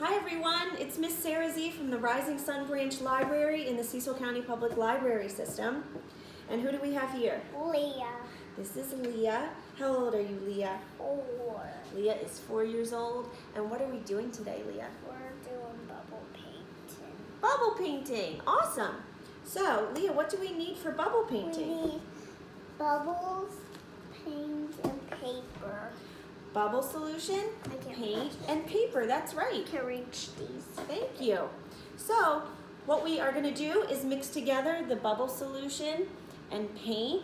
Hi everyone, it's Miss Sarah Z from the Rising Sun Branch Library in the Cecil County Public Library System. And who do we have here? Leah. This is Leah. How old are you, Leah? 4. Leah is 4 years old. And what are we doing today, Leah? We're doing bubble painting. Bubble painting, awesome. So, Leah, what do we need for bubble painting? We need bubbles, paint, and paper. Bubble solution, paint, and paper, that's right. I can reach these. Thank you. So, what we are going to do is mix together the bubble solution and paint,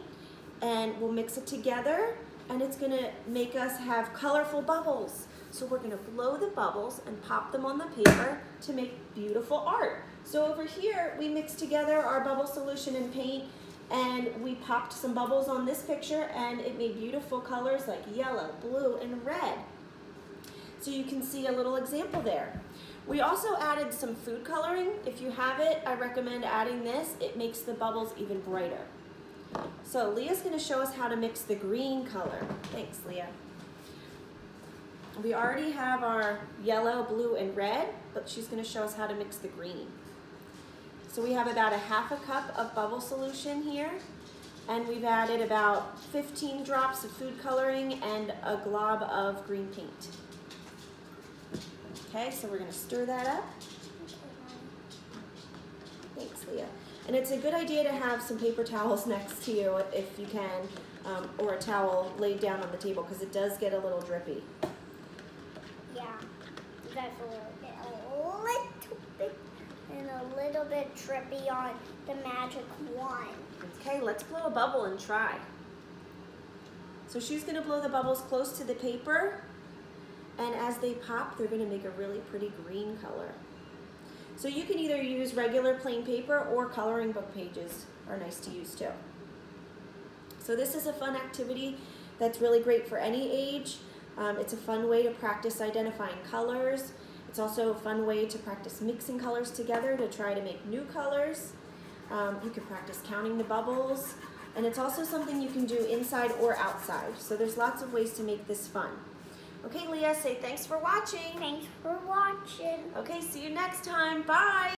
and we'll mix it together, and it's going to make us have colorful bubbles. So we're going to blow the bubbles and pop them on the paper to make beautiful art. So over here, we mixed together our bubble solution and paint, and we popped some bubbles on this picture, and it made beautiful colors like yellow, blue, and red. So you can see a little example there. We also added some food coloring. If you have it, I recommend adding this. It makes the bubbles even brighter. So Leah's going to show us how to mix the green color. Thanks, Leah. We already have our yellow, blue, and red, but she's going to show us how to mix the green. So we have about a ½ cup of bubble solution here, and we've added about 15 drops of food coloring and a glob of green paint. Okay, so we're going to stir that up. Thanks, Leah. And it's a good idea to have some paper towels next to you if you can, or a towel laid down on the table, because it does get a little drippy. Yeah, that's a little bit and a little bit drippy on the magic wand. Okay, let's blow a bubble and try. So she's going to blow the bubbles close to the paper, and as they pop, they're going to make a really pretty green color. So you can either use regular plain paper, or coloring book pages are nice to use too. So this is a fun activity that's really great for any age. It's a fun way to practice identifying colors. It's also a fun way to practice mixing colors together to try to make new colors. You can practice counting the bubbles, and it's also something you can do inside or outside. So there's lots of ways to make this fun. Okay, Leah, say thanks for watching. Thanks for watching. Okay, see you next time. Bye.